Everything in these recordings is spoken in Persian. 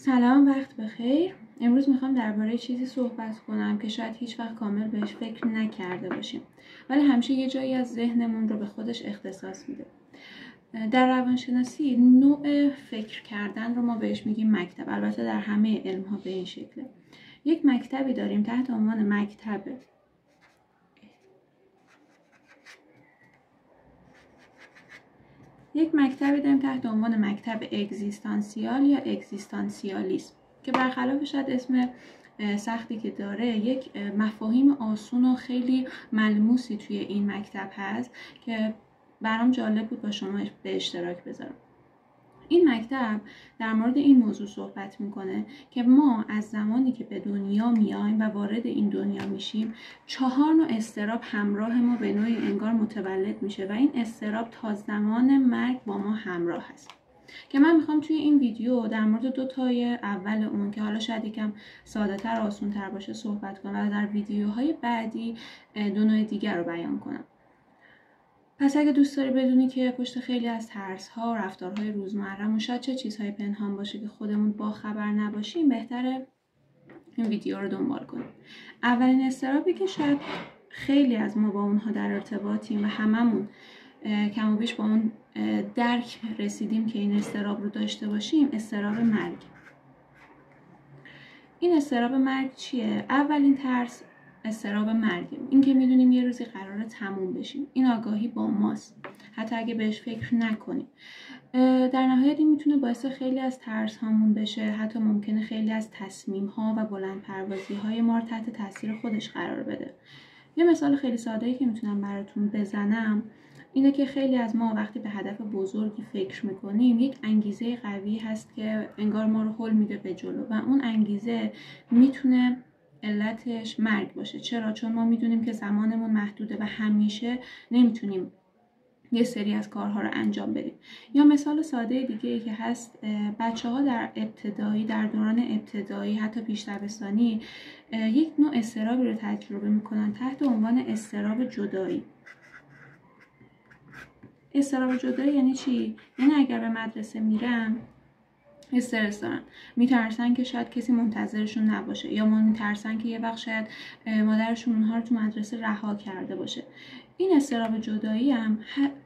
سلام، وقت بخیر. امروز میخوام درباره چیزی صحبت کنم که شاید هیچ وقت کامل بهش فکر نکرده باشیم، ولی همیشه یه جایی از ذهنمون رو به خودش اختصاص میده. در روانشناسی نوع فکر کردن رو ما بهش میگیم مکتب. البته در همه علم‌ها به این شکله. یک مکتبی داریم تحت عنوان مکتب اگزیستانسیال یا اگزیستانسیالیسم که برخلاف شاید اسم سختی که داره، یک مفاهیم آسون و خیلی ملموسی توی این مکتب هست که برام جالب بود با شما به اشتراک بذارم. این مکتب در مورد این موضوع صحبت میکنه که ما از زمانی که به دنیا میایم و وارد این دنیا میشیم 4 نوع اضطراب همراه ما به نوعی انگار متولد میشه و این اضطراب تا زمان مرگ با ما همراه هست. که من میخوام توی این ویدیو در مورد 2 تای اول اون که حالا شاید یکم ساده تر و آسون تر باشه صحبت کنم و در ویدیوهای بعدی 2 نوع دیگر رو بیان کنم. پس اگه دوست داری بدونی که پشت خیلی از ترس‌ها و رفتارهای روزمره‌مون شاید چه چیزهای پنهان باشه که خودمون با خبر نباشیم، بهتره این ویدیو رو دنبال کنیم. اولین اضطرابی که شاید خیلی از ما با اونها در ارتباطیم و هممون کم و بیش با اون درک رسیدیم که این اضطراب رو داشته باشیم، اضطراب مرگ. این اضطراب مرگ چیه؟ اولین ترس اضطراب مرگ. این که میدونیم یه روزی قراره تموم بشیم. این آگاهی با ماست. حتی اگه بهش فکر نکنیم. در نهایت این میتونه باعث خیلی از ترس هامون بشه. حتی ممکنه خیلی از تصمیم ها و بلند پروازی های ما رو تحت تاثیر خودش قرار بده. یه مثال خیلی ساده‌ای که میتونم براتون بزنم اینه که خیلی از ما وقتی به هدف بزرگی فکر میکنیم یک انگیزه قوی هست که انگار ما رو هل میده به جلو و اون انگیزه میتونه علتش مرگ باشه. چرا؟ چون ما میدونیم که زمانمون محدوده و همیشه نمیتونیم یه سری از کارها رو انجام بدیم. یا مثال ساده دیگه ای که هست، بچه‌ها در دوران ابتدایی حتی پیش دبستانی یک نوع اضطرابی رو تجربه میکنن تحت عنوان اضطراب جدایی. اضطراب جدایی یعنی چی؟ یعنی اگر به مدرسه میرن استرس دارن، میترسن که شاید کسی منتظرشون نباشه یا میترسن که یه وقت شاید مادرشون اونها رو تو مدرسه رها کرده باشه. این اضطراب جدایی هم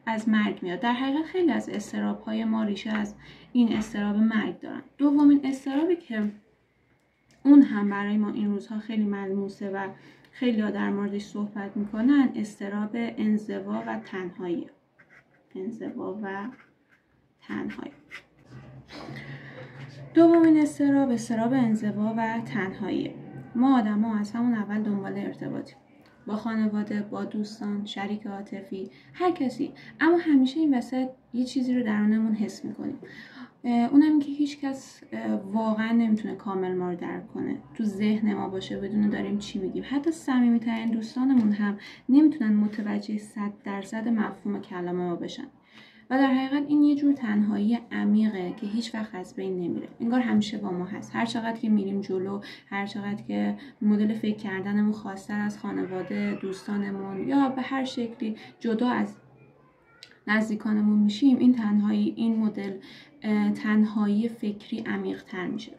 از مرگ میاد. در حقیقت خیلی از اضطراب‌های ما ریشه از این اضطراب مرگ دارن. دومین اضطرابی که اون هم برای ما این روزها خیلی ملموسه و خیلی ها در موردش صحبت میکنن، اضطراب انزوا و تنهایی. دومین اضطراب انزوا و تنهایی. ما آدم‌ها از همون اول دنبال ارتباطیم، با خانواده، با دوستان، شریک عاطفی، هر کسی، اما همیشه این وسط یه چیزی رو درونمون حس میکنیم. اونم که هیچ کس واقعا نمیتونه کامل ما رو درک کنه، تو ذهن ما باشه بدون داریم چی میگیم. حتی صمیمی‌ترین دوستانمون هم نمیتونن متوجه 100% مفهوم کلام ما بشن. و در حقیقت این یه جور تنهایی عمیقه که هیچ وقت از بین نمیره. انگار همیشه با ما هست. هر چقدر که میریم جلو، هر چقدر که مدل فکر کردنمون خاص‌تر از خانواده، دوستانمون یا به هر شکلی جدا از نزدیکانمون میشیم، این مدل تنهایی فکری عمیق‌تر میشه.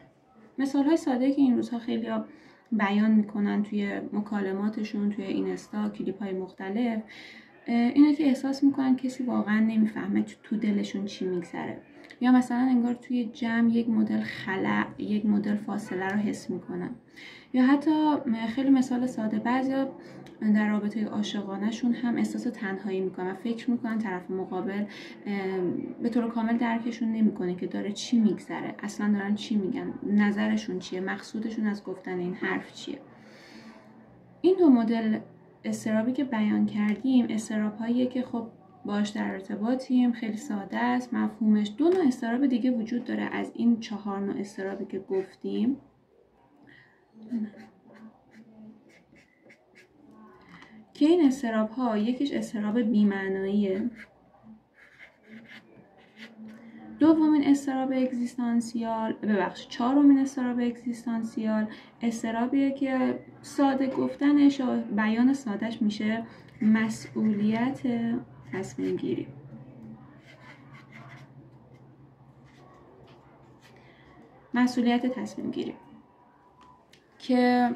مثال‌های ساده‌ای که این روزها خیلی بیان میکنن توی مکالماتشون، توی اینستا، کلیپ‌های مختلف، اینه که احساس میکنن کسی واقعا نمیفهمه تو دلشون چی میگذره، یا مثلا انگار توی جمع یک مدل خلأ، یک مدل فاصله رو حس میکنن. یا حتی خیلی مثال ساده، بعضیا در رابطه عاشقانه‌شون هم احساس تنهایی میکنن و فکر میکنن طرف مقابل به طور کامل درکشون نمیکنه که داره چی میگذره، اصلا دارن چی میگن، نظرشون چیه، مقصودشون از گفتن این حرف چیه. این 2 مدل اضطرابی که بیان کردیم اضطراب‌هاییه که خب باش در ارتباطیم، خیلی ساده است مفهومش. 2 نوع اضطراب دیگه وجود داره از این 4 نوع اضطرابی که گفتیم. که این اضطراب‌ها یکیش اضطراب بی‌معناییه. چهارمین اضطراب اگزیستانسیال اضطرابیه که ساده گفتنش و بیان سادهش میشه مسئولیت تصمیم گیری. مسئولیت تصمیم گیری که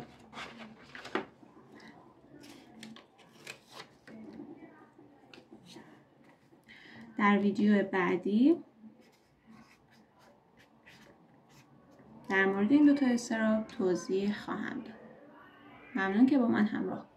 در ویدیو بعدی در مورد این دوتا اضطراب توضیح خواهم داد. ممنون که با من همراه